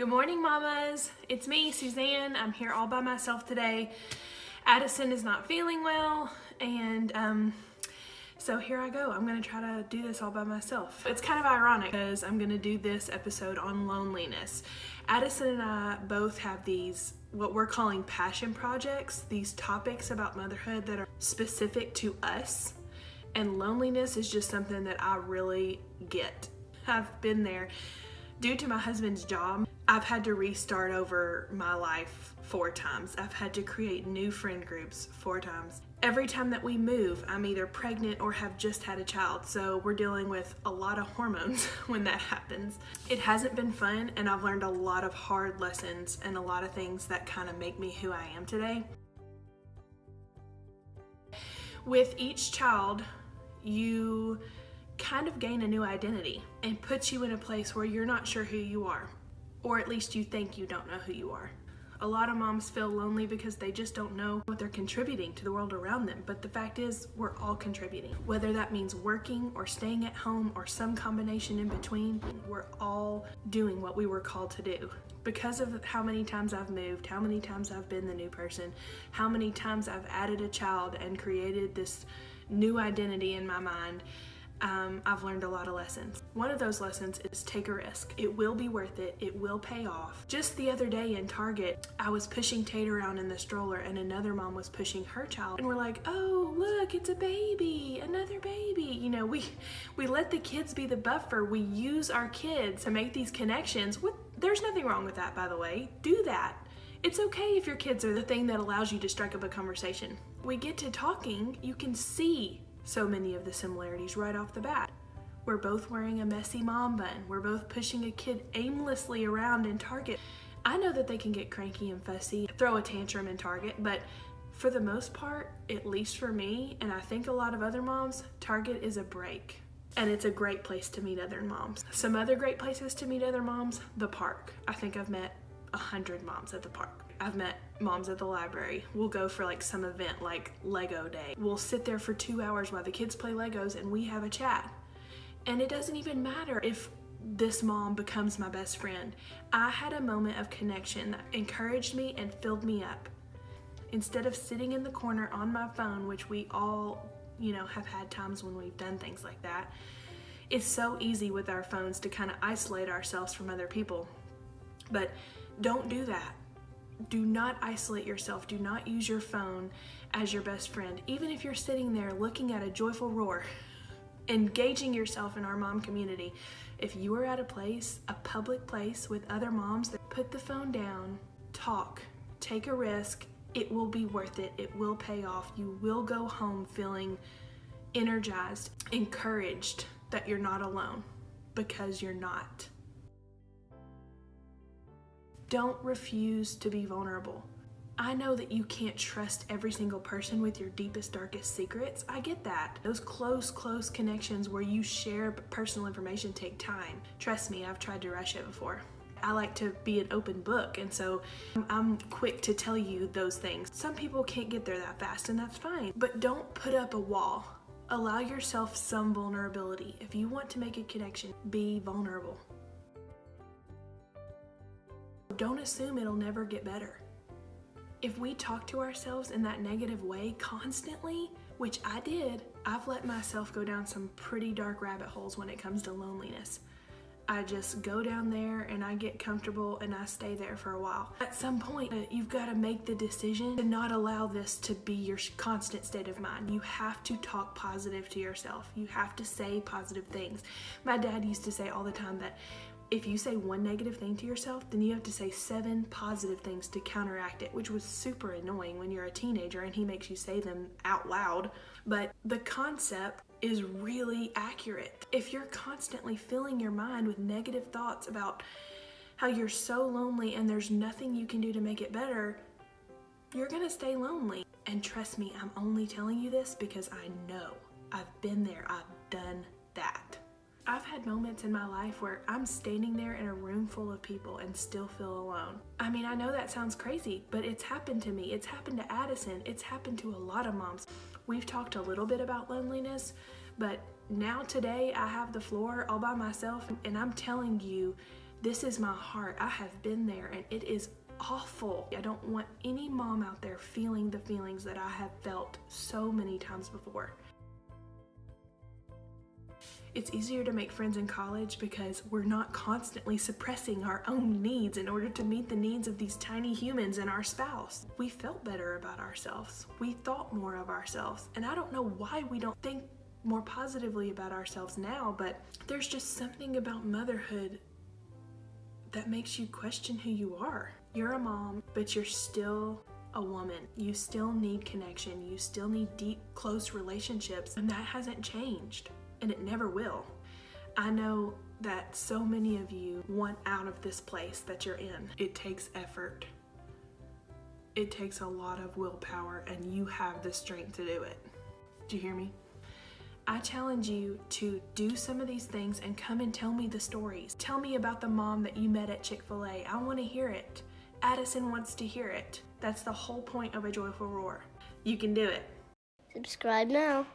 Good morning, mamas. It's me, Suzanne. I'm here all by myself today. Addison is not feeling well, and so here I go. I'm gonna try to do this all by myself. It's kind of ironic because I'm gonna do this episode on loneliness. Addison and I both have these, what we're calling passion projects, these topics about motherhood that are specific to us, and loneliness is just something that I really get. I've been there. Due to my husband's job, I've had to restart over my life 4 times. I've had to create new friend groups 4 times. Every time that we move, I'm either pregnant or have just had a child, so we're dealing with a lot of hormones when that happens. It hasn't been fun, and I've learned a lot of hard lessons and a lot of things that kind of make me who I am today. With each child, you kind of gain a new identity and puts you in a place where you're not sure who you are, or at least you think you don't know who you are. A lot of moms feel lonely because they just don't know what they're contributing to the world around them, but the fact is we're all contributing. Whether that means working or staying at home or some combination in between, we're all doing what we were called to do. Because of how many times I've moved, how many times I've been the new person, how many times I've added a child and created this new identity in my mind, I've learned a lot of lessons. One of those lessons is take a risk. It will be worth it. It will pay off. Just the other day in Target, I was pushing Tate around in the stroller and another mom was pushing her child. And we're like, oh, look, it's a baby, another baby. You know, we let the kids be the buffer. We use our kids to make these connections. There's nothing wrong with that, by the way. Do that. It's okay if your kids are the thing that allows you to strike up a conversation. We get to talking, you can see so many of the similarities right off the bat. We're both wearing a messy mom bun. We're both pushing a kid aimlessly around in Target. I know that they can get cranky and fussy, throw a tantrum in Target, but for the most part, at least for me, and I think a lot of other moms, Target is a break. And it's a great place to meet other moms. Some other great places to meet other moms, the park. I think I've met 100 moms at the park. I've met moms at the library. We'll go for like some event like Lego Day. We'll sit there for 2 hours while the kids play Legos and we have a chat. And it doesn't even matter if this mom becomes my best friend. I had a moment of connection that encouraged me and filled me up. Instead of sitting in the corner on my phone, which we all, have had times when we've done things like that, it's so easy with our phones to kind of isolate ourselves from other people. But don't do that. Do not isolate yourself. Do not use your phone as your best friend. Even if you're sitting there looking at a joyful roar, engaging yourself in our mom community. If you are at a place, a public place with other moms, put the phone down, talk, take a risk. It will be worth it. It will pay off. You will go home feeling energized, encouraged that you're not alone, because you're not. Don't refuse to be vulnerable. I know that you can't trust every single person with your deepest, darkest secrets. I get that. Those close connections where you share personal information take time. Trust me, I've tried to rush it before. I like to be an open book, and so I'm quick to tell you those things. Some people can't get there that fast, and that's fine. But don't put up a wall. Allow yourself some vulnerability. If you want to make a connection, be vulnerable. Don't assume it'll never get better. If we talk to ourselves in that negative way constantly, which I did, I've let myself go down some pretty dark rabbit holes when it comes to loneliness. I just go down there and I get comfortable and I stay there for a while. At some point, you've got to make the decision to not allow this to be your constant state of mind. You have to talk positive to yourself. You have to say positive things. My dad used to say all the time that if you say one negative thing to yourself, then you have to say 7 positive things to counteract it, which was super annoying when you're a teenager and he makes you say them out loud. But the concept is really accurate. If you're constantly filling your mind with negative thoughts about how you're so lonely and there's nothing you can do to make it better, you're gonna stay lonely. And trust me, I'm only telling you this because I know. I've been there, I've done that. I've had moments in my life where I'm standing there in a room full of people and still feel alone. I mean, I know that sounds crazy, but it's happened to me. It's happened to Addison. It's happened to a lot of moms. We've talked a little bit about loneliness, but now today I have the floor all by myself and I'm telling you This is my heart. I have been there, and it is awful. I don't want any mom out there feeling the feelings that I have felt so many times before. It's easier to make friends in college because we're not constantly suppressing our own needs in order to meet the needs of these tiny humans and our spouse. We felt better about ourselves. We thought more of ourselves. And I don't know why we don't think more positively about ourselves now, but there's just something about motherhood that makes you question who you are. You're a mom, but you're still a woman. You still need connection. You still need deep, close relationships, and that hasn't changed. And it never will. I know that so many of you want out of this place that you're in. It takes effort. It takes a lot of willpower, and you have the strength to do it. Do you hear me? I challenge you to do some of these things and come and tell me the stories. Tell me about the mom that you met at Chick-fil-A. I want to hear it. Addison wants to hear it. That's the whole point of A Joyful Roar. You can do it. Subscribe now.